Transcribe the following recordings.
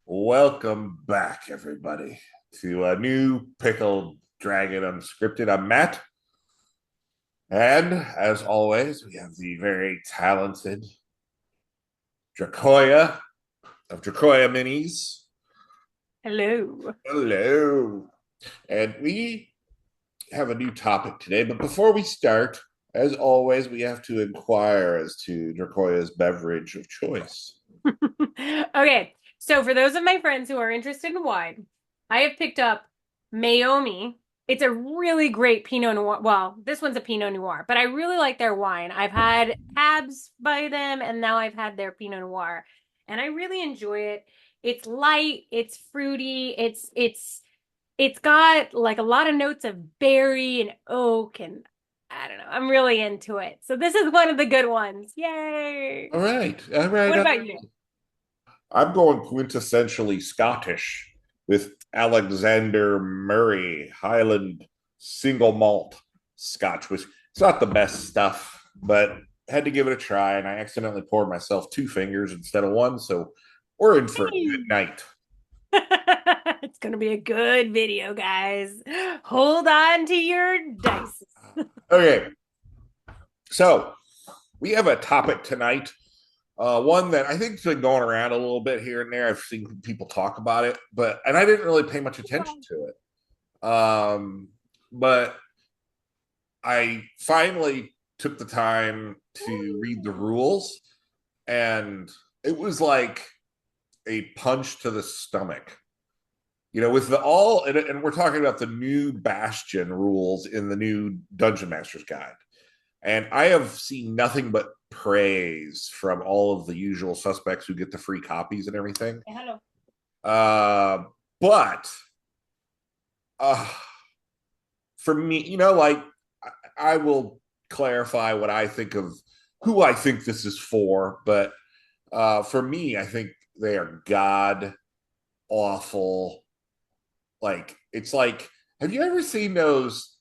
Welcome back, everybody, to a new Pickled Dragon Unscripted. I'm Matt, and as always, we have the very talented Dracoya of Dracoya Minis. Hello. Hello. And we have a new topic today, but before we start, as always, we have to inquire as to Dracoya's beverage of choice. Okay, so for those of my friends who are interested in wine, I have picked up Mayomi. It's a really great Pinot Noir. Well, this one's a Pinot Noir, but I really like their wine. I've had tabs by them, and now I've had their Pinot Noir, and I really enjoy it. It's light, it's fruity, it's got like a lot of notes of berry and oak, and I don't know. I'm really into it. So this is one of the good ones. Yay! All right, all right. What All about right. you? I'm going quintessentially Scottish with Alexander Murray Highland single malt Scotch whiskey. It's not the best stuff, but had to give it a try, and I accidentally poured myself two fingers instead of one. So we're in for a good night. It's gonna be a good video, guys. Hold on to your dice. Okay, so we have a topic tonight. One that I think's been going around a little bit here and there. I've seen people talk about it, and I didn't really pay much attention to it. But I finally took the time to read the rules, and it was like a punch to the stomach. With the and we're talking about the new Bastion rules in the new Dungeon Master's Guide. And I have seen nothing but praise from all of the usual suspects who get the free copies and everything. Hello. Uh, but uh, for me, like I will clarify what I think of who I think this is for, but for me, I think they are god awful. Like it's like, have you ever seen those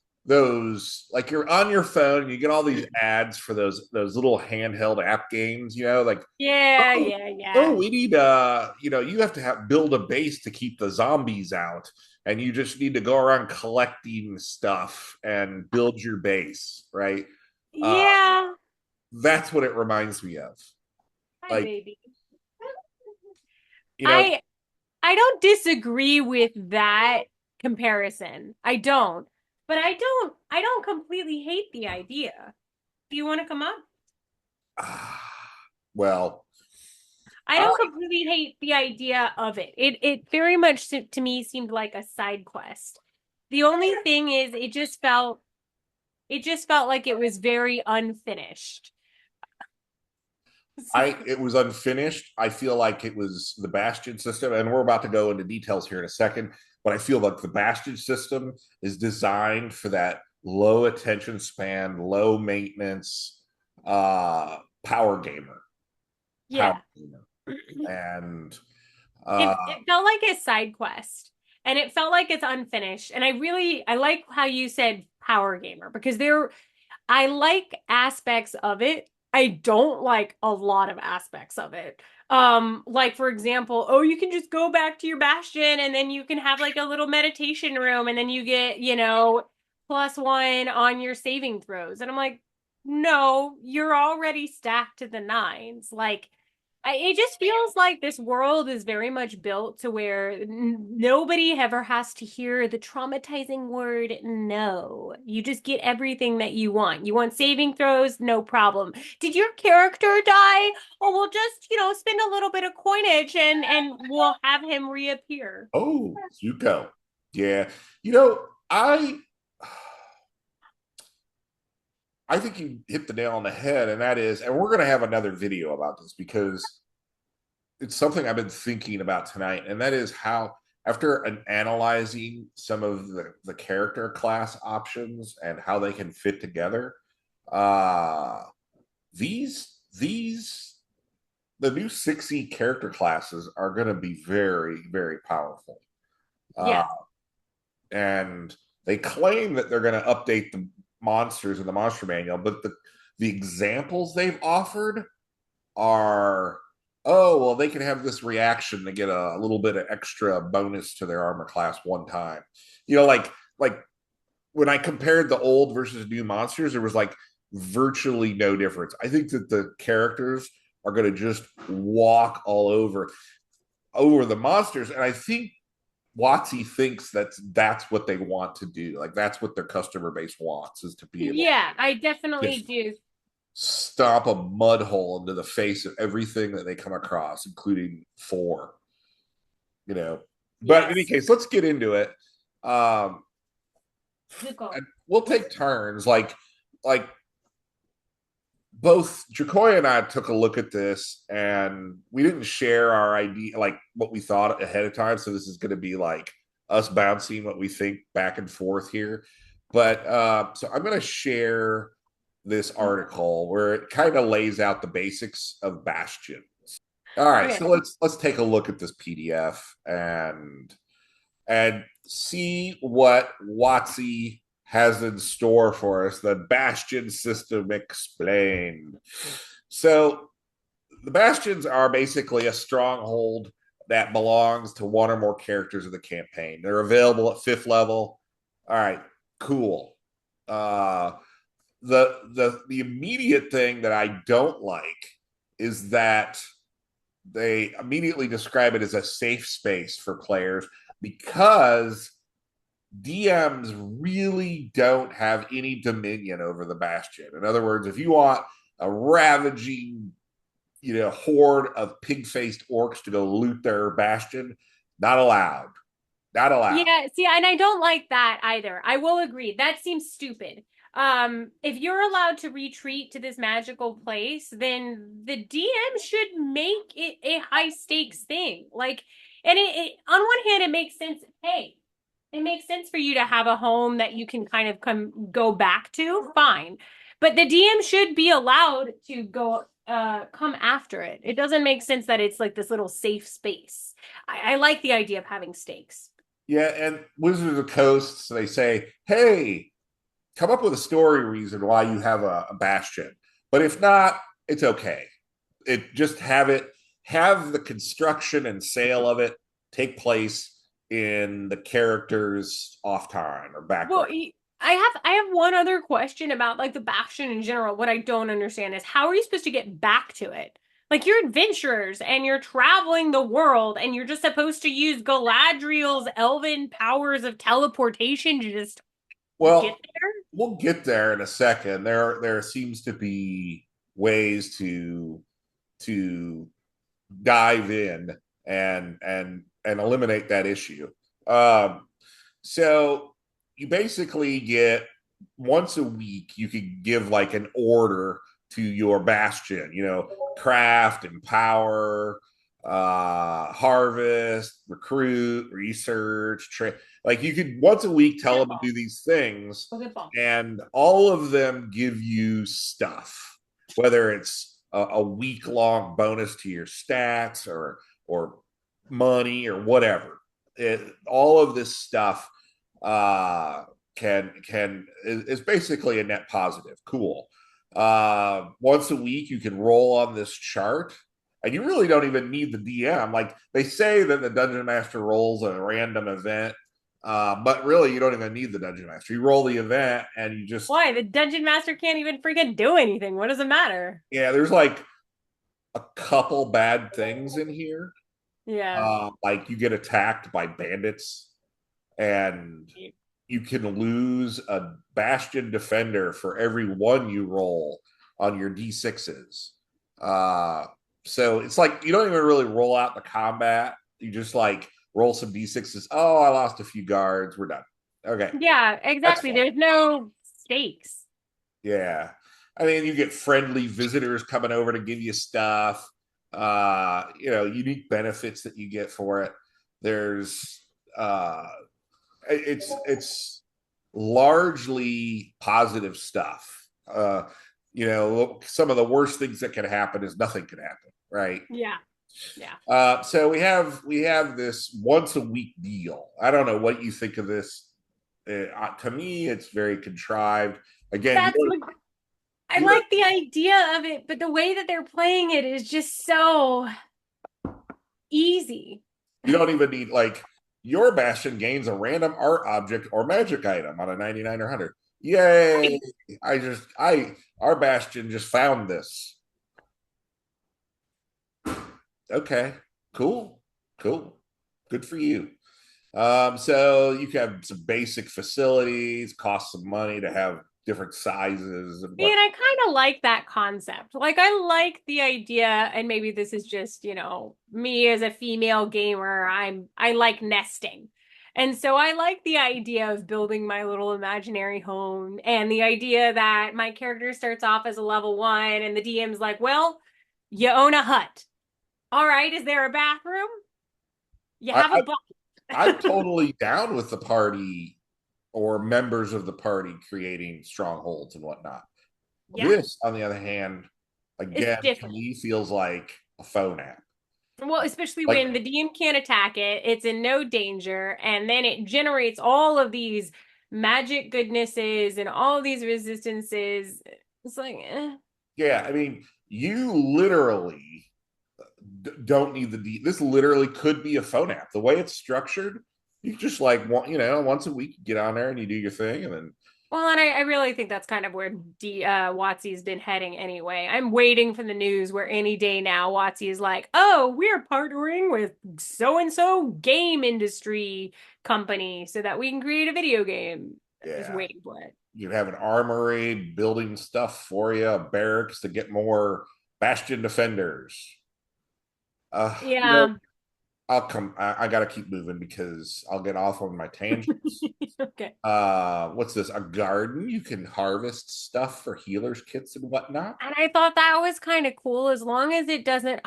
like you're on your phone and you get all these ads for those little handheld app games, like Yeah, oh, yeah, oh, yeah. we need you have to have build a base to keep the zombies out, and you just need to go around collecting stuff and build your base, right? uh Yeah. that's what it reminds me of. Hi, Like, baby. you know I I don't disagree with that comparison. I don't. But I don't completely hate the idea. Do you want to come up? well, I I don't completely hate the idea of it. It very much to me seemed like a side quest. The only thing is it just felt like it was very unfinished. I it was unfinished. I feel like it was the Bastion system, and we're about to go into details here in a second. But I feel like the Bastion system is designed for that low attention span, low maintenance, power gamer, power Yeah. gamer, and It felt like a side quest, and it felt like it's unfinished. And I like how you said power gamer, because I like aspects of it. I don't like a lot of aspects of it. Like for example, oh, you can just go back to your bastion and then you can have like a little meditation room and then you get, +1 on your saving throws. And I'm like, no, you're already stacked to the nines. Like it just feels like this world is very much built to where nobody ever has to hear the traumatizing word no. You just get everything that you want. You want saving throws? No problem. Did your character die? Oh, we'll just, spend a little bit of coinage and we'll have him reappear. oh, Zuko, yeah, you know, I I think you hit the nail on the head, and that is, and we're going to have another video about this because it's something I've been thinking about tonight, and that is how, after analyzing some of the character class options and how they can fit together, uh, these the new 60 character classes are going to be very, very powerful. Uh, Yeah. and they claim that they're going to update the monsters in the monster manual, but the examples they've offered are oh, well, they can have this reaction to get a little bit of extra bonus to their armor class one time. You know, like when I compared the old versus new monsters, there was like virtually no difference. I think that the characters are going to just walk all over the monsters, and I think WotC thinks that's what they want to do. Like that's what their customer base wants is to be able Yeah, I to definitely just do. stomp a mud hole into the face of everything that they come across, including four. You know, but in any Yes. case, let's get into it. Um, Good call. and we'll take turns. Like both Jacoy and I took a look at this, and we didn't share our idea, like what we thought ahead of time. So this is going to be like us bouncing what we think back and forth here. But so I'm going to share this article where it kind of lays out the basics of Bastion. All right, Okay. so let's take a look at this PDF and see what WotC has in store for us. The Bastion system explained. So the Bastions are basically a stronghold that belongs to one or more characters of the campaign. They're available at 5th level. All right, cool. The immediate thing that I don't like is that they immediately describe it as a safe space for players because DMs really don't have any dominion over the Bastion. In other words, if you want a ravaging, horde of pig-faced orcs to go loot their Bastion, not allowed. Not allowed. Yeah, see, and I don't like that either. I will agree. That seems stupid. If you're allowed to retreat to this magical place, then the DM should make it a high stakes thing. Like, and on one hand, it makes sense. Hey, it makes sense for you to have a home that you can kind of go back to. Fine, but the DM should be allowed to come after it. It doesn't make sense that it's like this little safe space. I like the idea of having stakes. Yeah, and Wizards of the Coast, they say, hey, come up with a story reason why you have a Bastion. But if not, it's okay. Have the construction and sale of it take place in the character's off time or Well, background. I have one other question about like the Bastion in general. What I don't understand is how are you supposed to get back to it? Like you're adventurers and you're traveling the world and you're just supposed to use Galadriel's elven powers of teleportation to just get Well, there? we'll get there in a second. There seems to be ways to dive in and eliminate that issue. Um, so you basically get once a week you can give like an order to your Bastion, craft, empower, harvest, recruit, research, like you could once a week tell them to do these things, Go get ball. and all of them give you stuff, whether it's a week long bonus to your stats or money or whatever. All of this stuff can is basically a net positive. Cool. Once a week, you can roll on this chart, and you really don't even need the DM. Like they say that the dungeon master rolls a random event, but really you don't even need the dungeon master. You roll the event, and you just Why? The dungeon master can't even freaking do anything. What does it matter? yeah. There's like a couple bad things in here. Yeah. Like you get attacked by bandits, and you can lose a Bastion defender for every one you roll on your D6s. So it's like you don't even really roll out the combat. You just like roll some D6s. Oh, I lost a few guards. We're done. Okay, Yeah, that's exactly. fine. There's no stakes. Yeah. I mean, you get friendly visitors coming over to give you stuff. Unique benefits that you get for it. There's it's largely positive stuff. Some of the worst things that can happen is nothing can happen, right? Yeah. Yeah. So we have this once a week deal. I don't know what you think of this. To me, it's very contrived. Again, That's I you don't like the idea of it, but the way that they're playing it is just so. Easy. You don't even need like your Bastion gains a random art object or magic item on a 99 or 100. Yay! Right. Our Bastion just found this. Okay, cool, cool, good for you. So you can have some basic facilities, cost some money to have different sizes and And what. I kind of like that concept. Like, I like the idea, and maybe this is just, me as a female gamer. I like nesting. And so I like the idea of building my little imaginary home and the idea that my character starts off as a level 1 and the DM's like, well, you own a hut. All right, is there a bathroom? You I, have a I I'm bucket. totally down with the party or members of the party creating strongholds and whatnot. Yeah, This, on the other hand, it's again, to different. me feels like a phone app. Well, especially Like, when the DM can't attack it, it's in no danger, and then it generates all of these magic goodnesses and all of these resistances. It's like, yeah, I mean, you literally don't need this literally could be a phone app. The way it's structured, you just like once a week you get on there and you do your thing, and then well, and I really think that's kind of where WotC's been heading anyway. I'm waiting for the news where any day now WotC is like, oh, we're partnering with so and so game industry company so that we can create a video game. I'm just yeah, waiting for it. you'd have an armory building stuff for you, a barracks to get more Bastion defenders. Uh, you know, Yeah. I'll come. I got to keep moving because I'll get off on my tangents. Okay. What's this? A garden? You can harvest stuff for healers kits and whatnot. And I thought that was kind of cool as long as it doesn't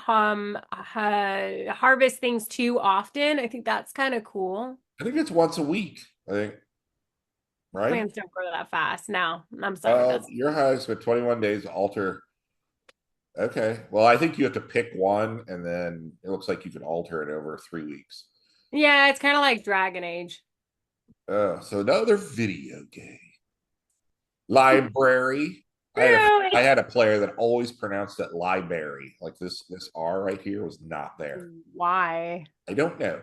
harvest things too often. I think that's kind of cool. I think it's once a week. I think, right? Plants don't grow that fast. No, I'm sorry. That's Your highest but 21 days to alter. Okay. Well, I think you have to pick one, and then it looks like you can alter it over 3 weeks. yeah, it's kind of like Dragon Age. So another video game. Library. I Really? had a player that always pronounced it library. Like this R right here was not there. Why? I don't know,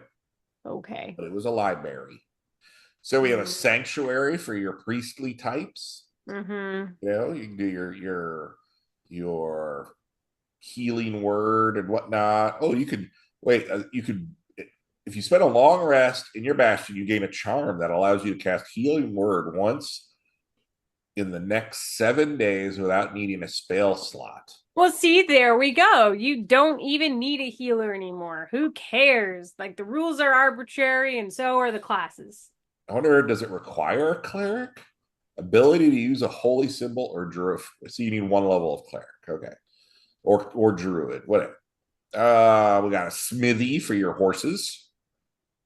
Okay. but it was a library. So we have a sanctuary for your priestly types. Mm-hmm. You can do your healing word and whatnot. Oh, you could wait. You could if you spend a long rest in your bastion, you gain a charm that allows you to cast healing word once in the next 7 days without needing a spell slot. Well, see, there we go. You don't even need a healer anymore. Who cares? Like, the rules are arbitrary, and so are the classes. I wonder, does it require a cleric? Ability to use a holy symbol or druid. So you need one level of cleric. Okay. Or druid, whatever. We got a smithy for your horses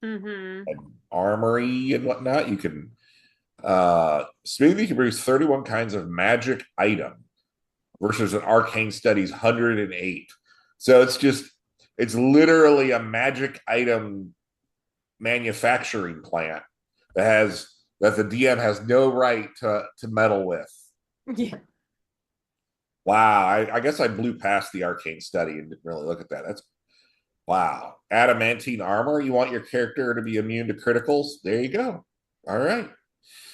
Mm-hmm. and armory and whatnot. You can smithy can produce 31 kinds of magic item versus an arcane studies 108. So it's literally a magic item manufacturing plant that the DM has no right to meddle with. Yeah. Wow, I guess I blew past the arcane study and didn't really look at that. That's wow. Adamantine armor. You want your character to be immune to criticals? There you go. All right.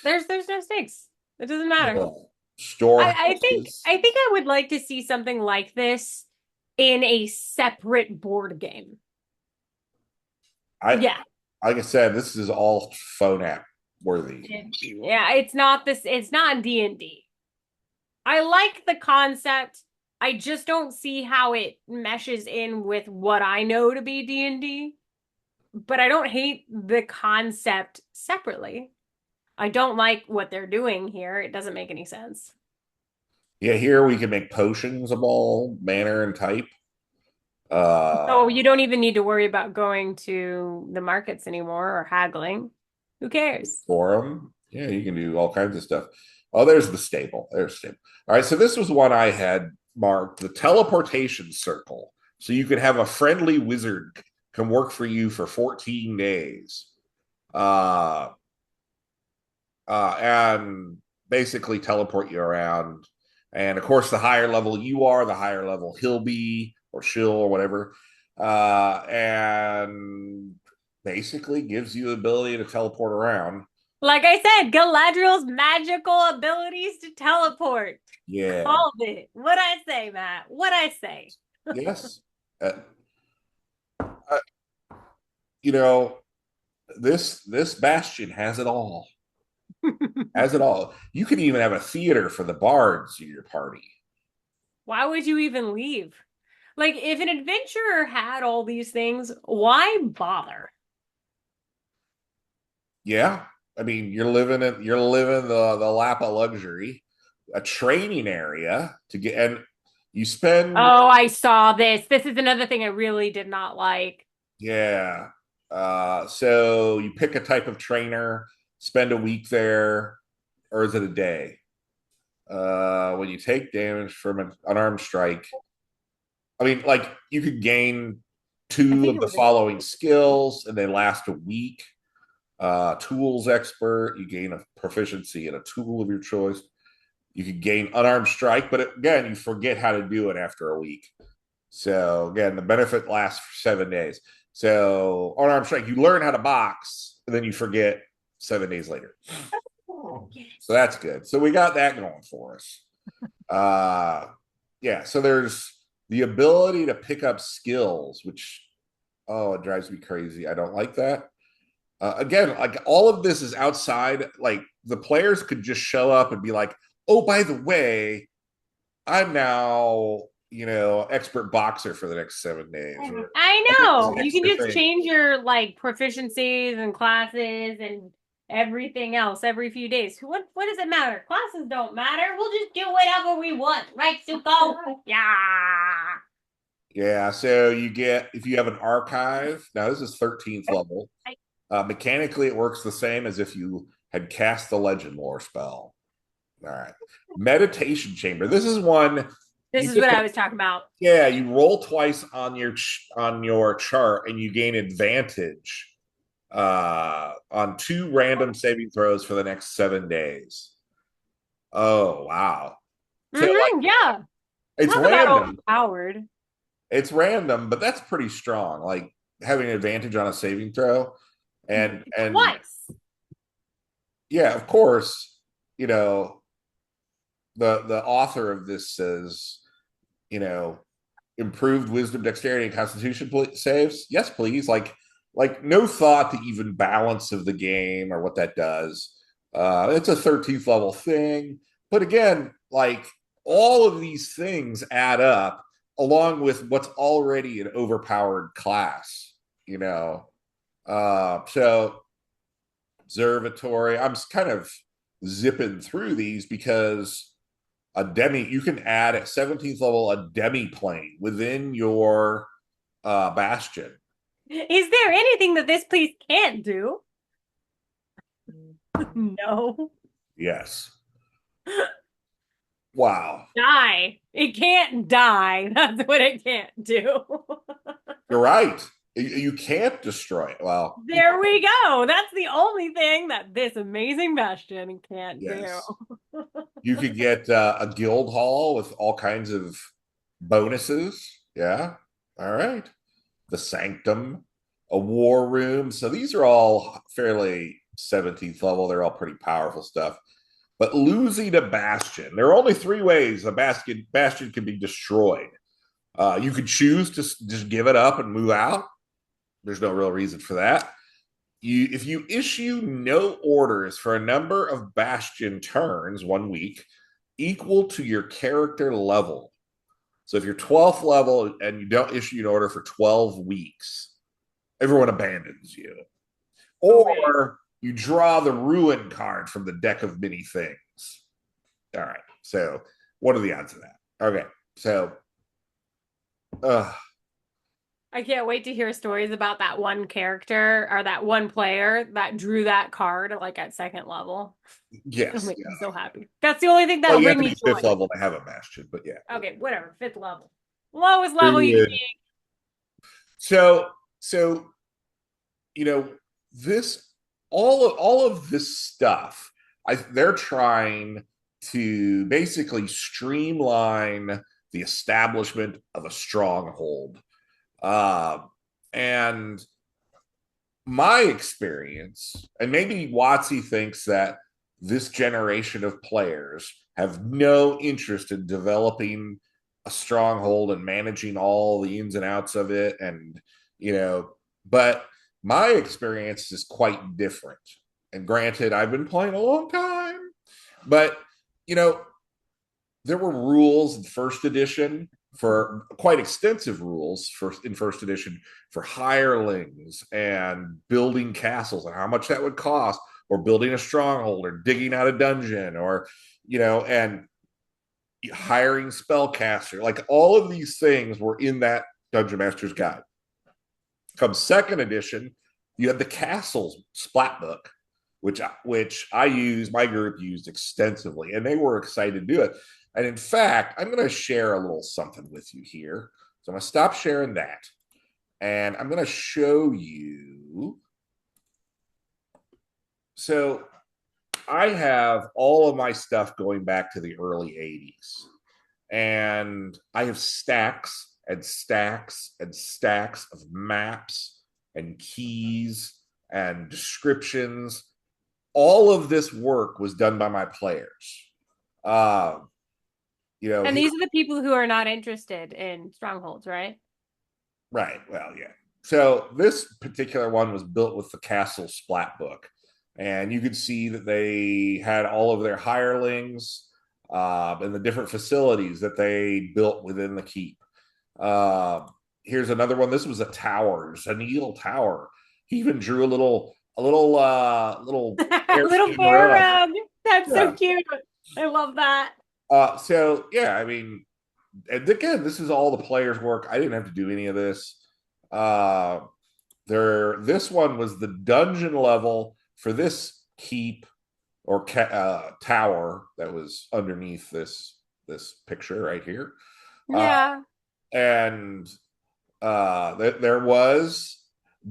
There's no stakes. It doesn't matter. Storehouses. I think I would like to see something like this in a separate board game. I Yeah. like I said, this is all phone app worthy. Yeah, it's not D&D. I like the concept. I just don't see how it meshes in with what I know to be D&D. But I don't hate the concept separately. I don't like what they're doing here. It doesn't make any sense. Yeah, here we can make potions of all manner and type. So you don't even need to worry about going to the markets anymore or haggling. Who cares? For them. Yeah, you can do all kinds of stuff. Oh, there's the stable. There's stable. All right, so this was one I had marked the teleportation circle. So you could have a friendly wizard come work for you for 14 days. Uh, and basically teleport you around. And of course, the higher level you are, the higher level he'll be or she'll or whatever. and basically gives you the ability to teleport around. Like I said, Galadriel's magical abilities to teleport. Yeah. Called it. What I say, Matt? What I say? Yes. Uh, uh, you know, this Bastion has it all. Has it all. You can even have a theater for the bards in your party. Why would you even leave? Like, if an adventurer had all these things, why bother? Yeah. I mean, you're living the lap of luxury, a training area to get, and you spend, Oh, I saw this. This is another thing I really did not like. yeah. So you pick a type of trainer, spend a week there, or is it a day? When you take damage from an unarmed strike, I mean, like you could gain I two think of it the was a following skills, and they last a week. Tools expert, you gain a proficiency in a tool of your choice. You could gain unarmed strike, but again, you forget how to do it after a week. So again, the benefit lasts for 7 days. So unarmed strike, you learn how to box, and then you forget 7 days later. oh, So yes. that's good. So we got that going for us. Uh, yeah. So there's the ability to pick up skills, which it drives me crazy. I don't like that. Again, like all of this is outside. Like the players could just show up and be like, "Oh, by the way, I'm now expert boxer for the next 7 days." Or I I get this know. You can extra just thing. change your like proficiencies and classes and everything else every few days. What does it matter? Classes don't matter. We'll just do whatever we want, right, Suko? Yeah. Yeah, so you get if you have an archive. Now this is 13th level. I, Mechanically, it works the same as if you had cast the legend lore spell. All right, meditation chamber. This is one this you is just what I was talking about. yeah, you roll twice on your chart, and you gain advantage on two random saving throws for the next 7 days. Oh wow! So like Yeah. it's Talk about random. overpowered. It's random, but that's pretty strong. Like having an advantage on a saving throw, and Twice. yeah, of course, you know the author of this says you know improved wisdom, dexterity, and constitution saves. Yes, please. Like no thought to even balance of the game or what that does. It's a 13th level thing, but again, like all of these things add up along with what's already an overpowered class. You know, so observatory. I'm kind of zipping through these because a demi you can add at 17th level a demi plane within your bastion. Is there anything that this place can't do? No. Yes. Wow. Die. It can't die. That's what it can't do. You're right. You can't destroy it. Well, There we go. That's the only thing that this amazing Bastion can't do. yes. You could get a guild hall with all kinds of bonuses. Yeah. All right. The sanctum, a war room. So these are all fairly 17th level. They're all pretty powerful stuff. But losing a bastion, there are only three ways a bastion can be destroyed. You could choose to just give it up and move out. There's no real reason for that. If you issue no orders for a number of bastion turns 1 week equal to your character level. So if you're 12th level and you don't issue an order for 12 weeks, everyone abandons you. Okay. Or you draw the ruin card from the deck of many things. All right. So what are the odds of that? Okay. So uh I can't wait to hear stories about that one character or that one player that drew that card like at second level. It'll yes. make Yeah. me so happy. That's the only thing Well, that'll you have bring to me be fifth joy. level to have a bastion, but yeah. Okay, whatever. Fifth level. Lowest level you can Druid. be. So you know this all of this stuff. They're trying to basically streamline the establishment of a stronghold. Uh, and my experience, and maybe WotC thinks that this generation of players have no interest in developing a stronghold and managing all the ins and outs of it. And, but my experience is quite different. And granted, I've been playing a long time, but, you know, there were rules in first edition for quite extensive rules for in first edition for hirelings and building castles and how much that would cost, or building a stronghold, or digging out a dungeon, or and hiring spellcaster. Like all of these things were in that Dungeon Master's Guide. Come second edition, you had the castles splat book, which my group used extensively, and they were excited to do it. And in fact, I'm going to share a little something with you here. So I'm going to stop sharing that, and I'm going to show you. So I have all of my stuff going back to the early 80s, and I have stacks and stacks and stacks of maps and keys and descriptions. All of this work was done by my players. Uh, And these are the people who are not interested in strongholds, right? Right. Well, yeah. So this particular one was built with the castle splat book, and you could see that they had all of their hirelings and the different facilities that they built within the keep. Uh, Here's another one. This was a tower, just a needle tower. He even drew a little Little airskin bear rug. rug. That's so Yeah. cute. I love that. So yeah, I mean, and again, this is all the players' work. I didn't have to do any of this. Uh, this one was the dungeon level for this keep or tower that was underneath this picture right here. Uh, Yeah. and there was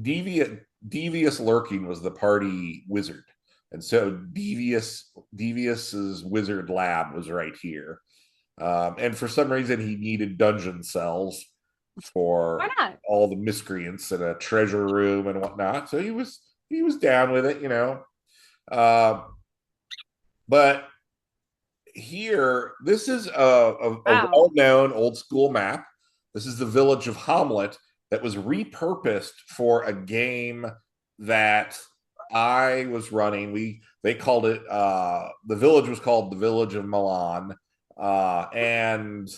devious lurking was the party wizard, and so devious's wizard lab was right here. And for some reason, he needed dungeon cells Why for not? all the miscreants in a treasure room and whatnot. So he was down with it. Uh, but here, this is a Wow. well-known old school map. This is the village of Hamlet that was repurposed for a game that I was running. They called it the village was called the Village of Milan. And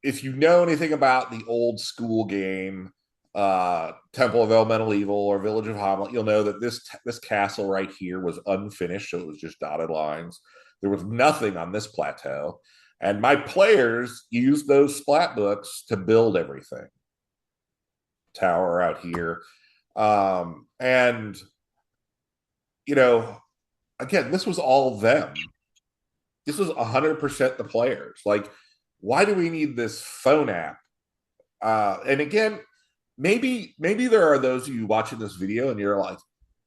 if you know anything about the old school game, Temple of Elemental Evil or Village of Hamlet, you'll know that this castle right here was unfinished, so it was just dotted lines. There was nothing on this plateau, and my players used those splat books to build everything. Tower out here, and you know, again, this was all them. This was 100% the players. Like, why do we need this phone app? And again, maybe there are those of you watching this video and you're like,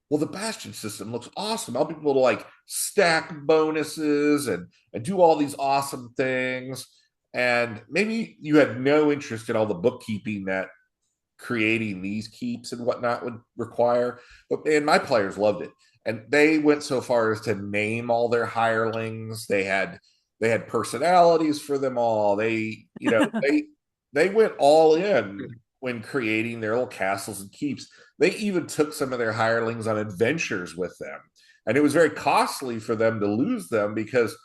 well, the Bastion system looks awesome. I'll be able to like stack bonuses and do all these awesome things. And maybe you had no interest in all the bookkeeping that creating these keeps and whatnot would require. But man, my players loved it. And they went so far as to name all their hirelings. They had personalities for them all. They went all in when creating their little castles and keeps. They even took some of their hirelings on adventures with them. And it was very costly for them to lose them because,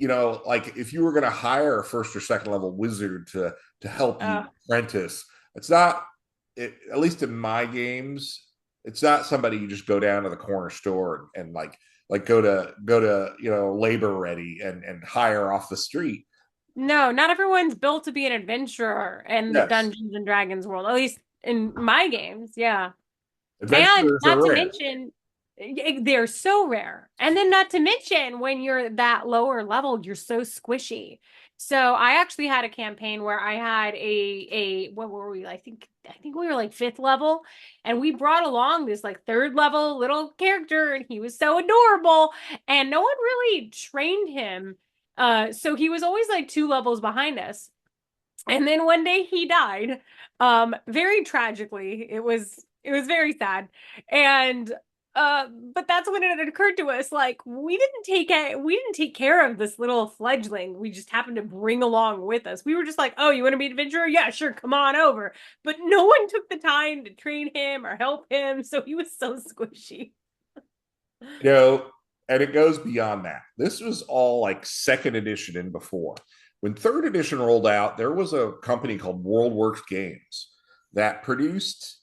like if you were going to hire a first or second level wizard to help you apprentice, it's not at least in my games, it's not somebody you just go down to the corner store and like go to labor ready and hire off the street. No, not everyone's built to be an adventurer in the Yes, Dungeons and Dragons world, at least in my games. Yeah. And adventurers not are to rare. mention, they're so rare. And then not to mention, when you're that lower level, you're so squishy. So I actually had a campaign where I had a what were we? I think we were like fifth level, and we brought along this like third level little character, and he was so adorable, and no one really trained him. So he was always like two levels behind us. And then one day he died, very tragically. It was very sad. And but that's when it occurred to us, like we didn't take care of this little fledgling we just happened to bring along with us. We were just like, oh, you want to be an adventurer? Yeah, sure, come on over. But no one took the time to train him or help him, so he was so squishy. You know, and it goes beyond that. This was all like second edition and before. When third edition rolled out, there was a company called WorldWorks Games that produced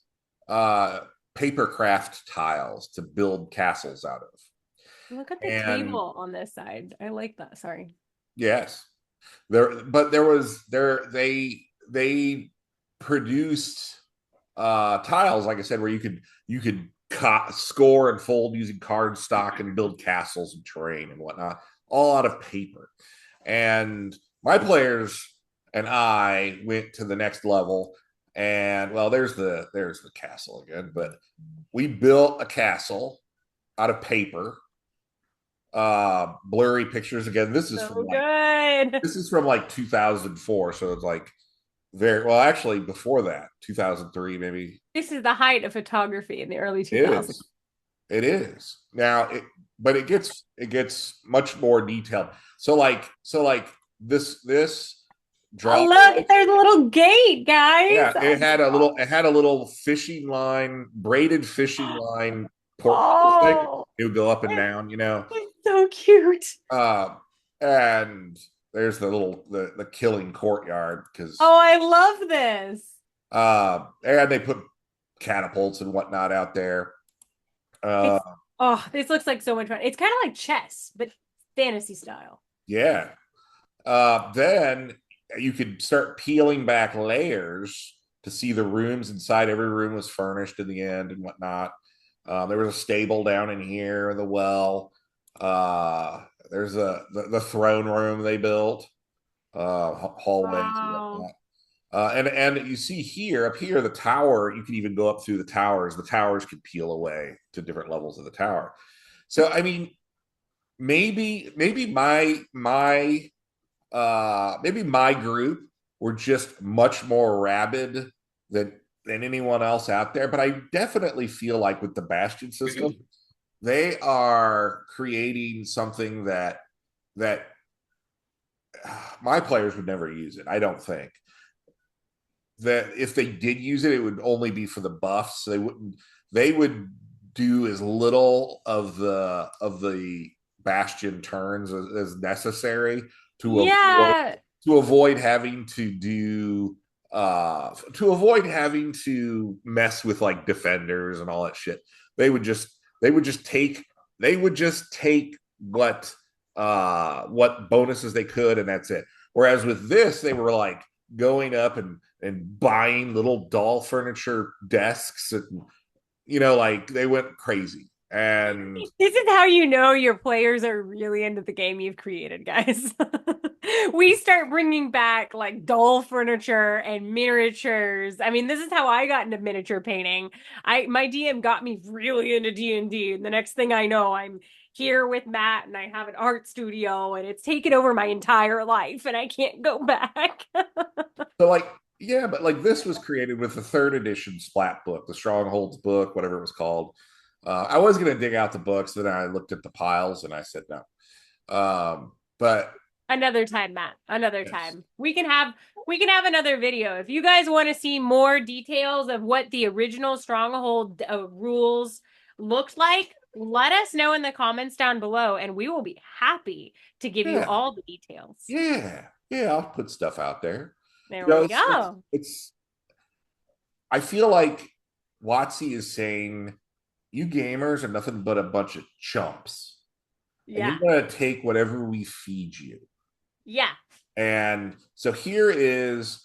uh, papercraft tiles to build castles out of. Look at the And table on this side. I like that. Sorry. yes, but they produced tiles, like I said, where you could score and fold using card stock and build castles and terrain and whatnot, all out of paper. And my players and I went to the next level, and well, there's the castle again, but we built a castle out of paper. Blurry pictures again. So good. This is from like 2004, so it's like very well. Actually, before that, 2003 maybe. This is the height of photography in the early It 2000s. is. It is now. But it gets much more detailed. So like this Oh, draw. look, there's a little gate, guys. Yeah, it had a little fishing line, braided fishing line port. Oh, It would go up and it's down, you know. so cute. Uh, and there's the killing courtyard because Oh, I love this. and they put catapults and whatnot out there. Uh, It's oh, this looks like so much fun. It's kind of like chess, but fantasy style. yeah. Then you could start peeling back layers to see the rooms inside. Every room was furnished in the end and whatnot. There was a stable down in here, the well. There's the throne room they built, hallways and Wow. whatnot. And you see here, up here, the tower, you can even go up through the towers. The towers could peel away to different levels of the tower. So, I mean, maybe my group were just much more rabid than anyone else out there. But I definitely feel like with the Bastion system, they are creating something that my players would never use it. I don't think that if they did use it, it would only be for the buffs. They would do as little of the Bastion turns as necessary to avoid Yeah. to avoid having to do to avoid having to mess with like defenders and all that shit. They would just take what bonuses they could, and that's it. Whereas with this, they were like going up and buying little doll furniture desks, and like they went crazy. And This is how you know your players are really into the game you've created, guys. We start bringing back like doll furniture and miniatures. I mean, this is how I got into miniature painting. My DM got me really into D&D, and the next thing I know, I'm here with Matt and I have an art studio and it's taken over my entire life and I can't go back. so like yeah, but like this was created with the third edition Splat book, the Strongholds book, whatever it was called. I was going to dig out the books, then I looked at the piles and I said no. But Another time, Matt. Another yes, time. We can have another video. If you guys want to see more details of what the original Stronghold rules looked like, let us know in the comments down below and we will be happy to give you yeah, all the details. yeah, I'll put stuff out there. There You know, we it's, it's, go. it's I feel like WotC is saying you gamers are nothing but a bunch of chumps, and Yeah. you're going to take whatever we feed you. Yeah. And so here is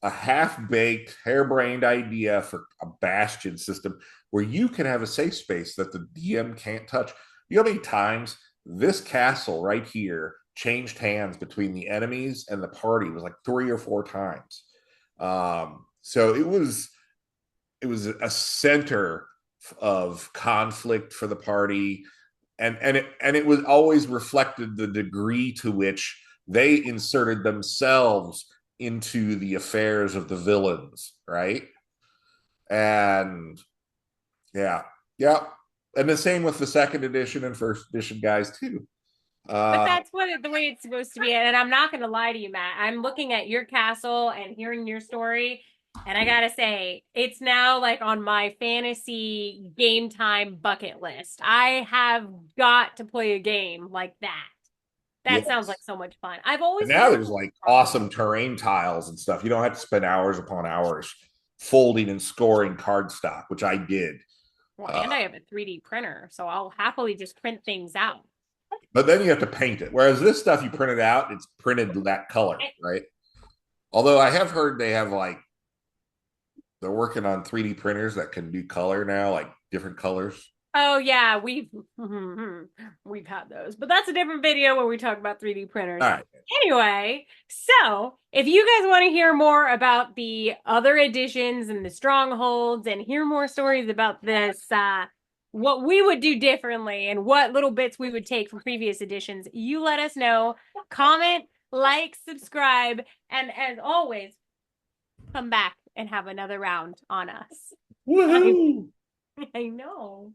a half-baked, harebrained idea for a Bastion system where you can have a safe space that the DM can't touch. You know how many times this castle right here changed hands between the enemies and the party? It was like 3 or 4 times. So it was a center of conflict for the party, and it was always reflected the degree to which they inserted themselves into the affairs of the villains, right? And yeah, yeah. And the same with the second edition and first edition guys too. But Uh, that's what the way it's supposed to be. And I'm not going to lie to you, Matt. I'm looking at your castle and hearing your story. And I got to say, it's now like on my fantasy game time bucket list. I have got to play a game like that. That sounds like yes. so much fun. I've And always now wanted there's to like learn. awesome terrain tiles and stuff. You don't have to spend hours upon hours folding and scoring cardstock, which I did. Well, Uh, and I have a 3D printer, so I'll happily just print things out. but then you have to paint it. Whereas this stuff, you print it out, it's printed that color, right? Although I have heard they have like they're working on 3D printers that can do color now, like different colors. Oh yeah, we've had those. But that's a different video where we talk about 3D printers. All right. Anyway, so if you guys want to hear more about the other editions and the strongholds and hear more stories about this what we would do differently and what little bits we would take from previous editions, you let us know. Comment, like, subscribe, and as always, come back and have another round on us. Woohoo! I know.